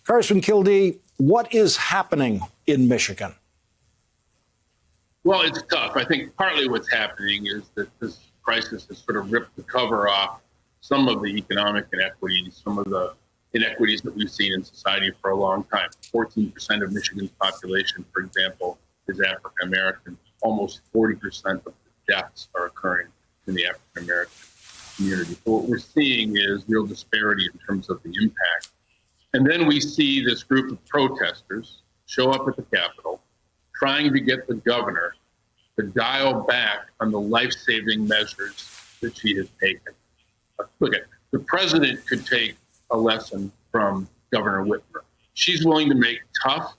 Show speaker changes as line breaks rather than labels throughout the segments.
Congressman Kildee, what is happening in Michigan?
Well, it's tough. I think partly what's happening is that this crisis has sort of ripped the cover off some of the economic inequities, some of the inequities that we've seen in society for a long time. 14% of Michigan's population, for example, is African American. Almost 40% of the deaths are occurring in the African American community. So what we're seeing is real disparity in terms of the impact. And then we see this group of protesters show up at the Capitol trying to get the governor to dial back on the life-saving measures that she has taken. Look, the president could take a lesson from Governor Whitmer. She's willing to make tough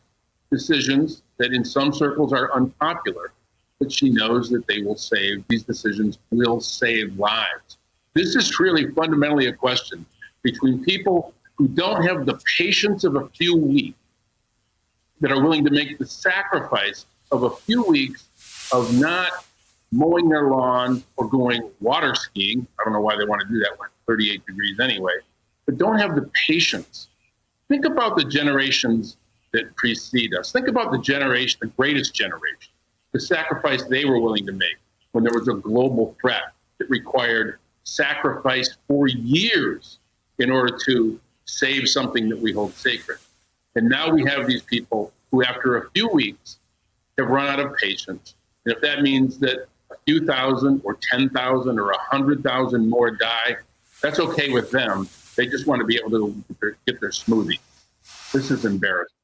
decisions that in some circles are unpopular, but she knows that these decisions will save lives. This is really fundamentally a question between people who don't have the patience of a few weeks, that are willing to make the sacrifice of a few weeks of not mowing their lawn or going water skiing. I don't know why they want to do that when it's 38 degrees anyway, but don't have the patience. Think about the generations that precede us. Think about the greatest generation, the sacrifice they were willing to make when there was a global threat that required sacrifice for years in order to save something that we hold sacred. And now we have these people who, after a few weeks, have run out of patience. And if that means that a few thousand or 10,000 or 100,000 more die, that's okay with them. They just want to be able to get their smoothie. This is embarrassing.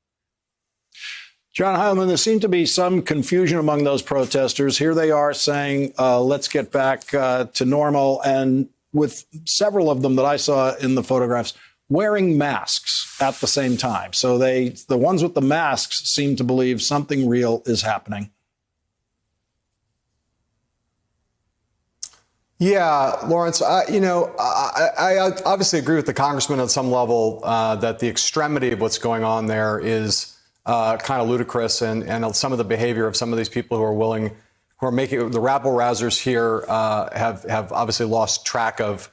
John Heilemann, there seemed to be some confusion among those protesters. Here they are saying, let's get back to normal. And with several of them that I saw in the photographs, wearing masks at the same time. So the ones with the masks seem to believe something real is happening.
Yeah, Lawrence, I obviously agree with the congressman on some level that the extremity of what's going on there is kind of ludicrous. And some of the behavior of some of these people who are making the rabble-rousers here have obviously lost track of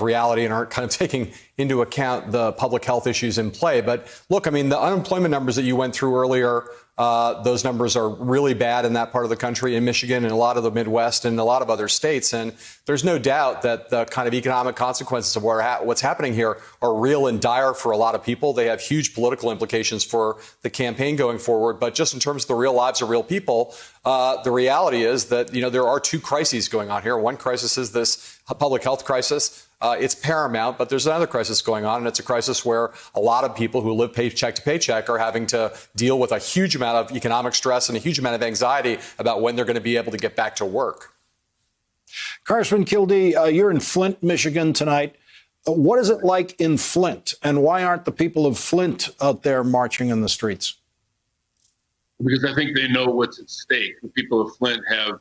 reality and aren't kind of taking into account the public health issues in play. But look, I mean, the unemployment numbers that you went through earlier, those numbers are really bad in that part of the country, in Michigan and a lot of the Midwest and a lot of other states. And there's no doubt that the kind of economic consequences of what's happening here are real and dire for a lot of people. They have huge political implications for the campaign going forward. But just in terms of the real lives of real people, the reality is that, there are two crises going on here. One crisis is this public health crisis. It's paramount, but there's another crisis going on, and it's a crisis where a lot of people who live paycheck to paycheck are having to deal with a huge amount of economic stress and a huge amount of anxiety about when they're going to be able to get back to work.
Congressman Kildee, you're in Flint, Michigan tonight. What is it like in Flint, and why aren't the people of Flint out there marching in the streets?
Because I think they know what's at stake. The people of Flint have,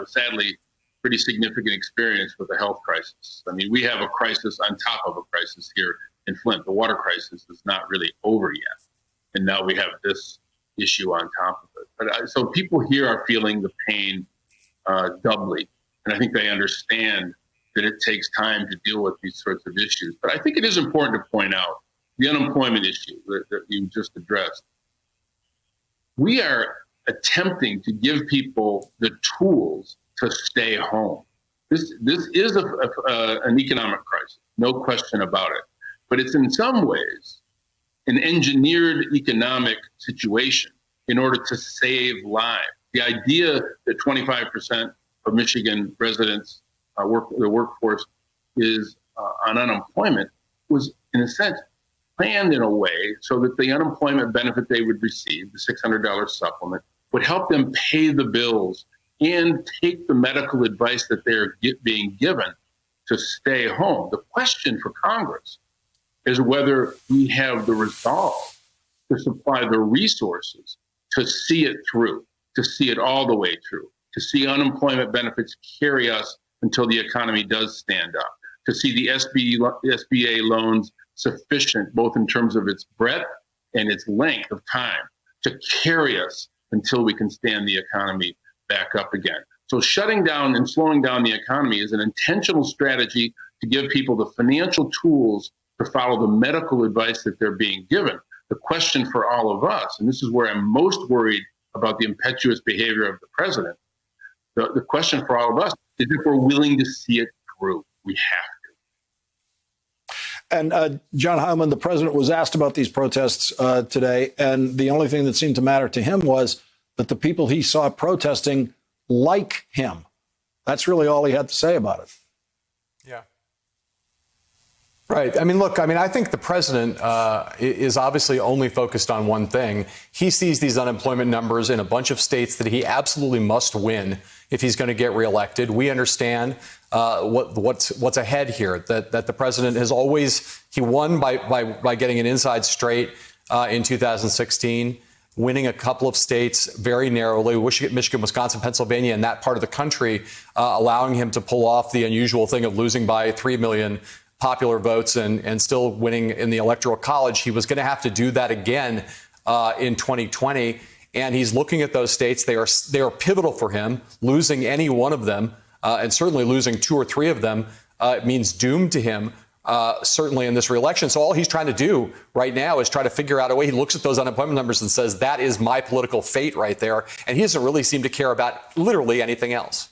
sadly, pretty significant experience with the health crisis. I mean, we have a crisis on top of a crisis here in Flint. The water crisis is not really over yet. And now we have this issue on top of it. But so people here are feeling the pain doubly. And I think they understand that it takes time to deal with these sorts of issues. But I think it is important to point out the unemployment issue that you just addressed. We are attempting to give people the tools to stay home. This is an economic crisis, no question about it. But it's in some ways an engineered economic situation in order to save lives. The idea that 25% of Michigan residents, the workforce, is on unemployment was, in a sense, planned in a way so that the unemployment benefit they would receive, the $600 supplement, would help them pay the bills and take the medical advice that they're being given to stay home. The question for Congress is whether we have the resolve to supply the resources to see it through, to see it all the way through, to see unemployment benefits carry us until the economy does stand up, to see the SBA loans sufficient, both in terms of its breadth and its length of time, to carry us until we can stand the economy back up again. So shutting down and slowing down the economy is an intentional strategy to give people the financial tools to follow the medical advice that they're being given. The question for all of us, and this is where I'm most worried about the impetuous behavior of the president, the question for all of us is if we're willing to see it through. We have to.
And John Heilemann, the president was asked about these protests today, and the only thing that seemed to matter to him was that the people he saw protesting like him. That's really all he had to say about it.
Yeah. Right. I mean, look, I think the president is obviously only focused on one thing. He sees these unemployment numbers in a bunch of states that he absolutely must win if he's going to get reelected. We understand what's ahead here, that the president has always, he won by getting an inside straight in 2016, winning a couple of states very narrowly, Michigan, Wisconsin, Pennsylvania, and that part of the country, allowing him to pull off the unusual thing of losing by 3 million popular votes and still winning in the Electoral College. He was going to have to do that again in 2020. And he's looking at those states. They are pivotal for him. Losing any one of them, and certainly losing 2 or 3 of them, means doom to him, certainly in this reelection. So all he's trying to do right now is try to figure out a way. He looks at those unemployment numbers and says, that is my political fate right there. And he doesn't really seem to care about literally anything else.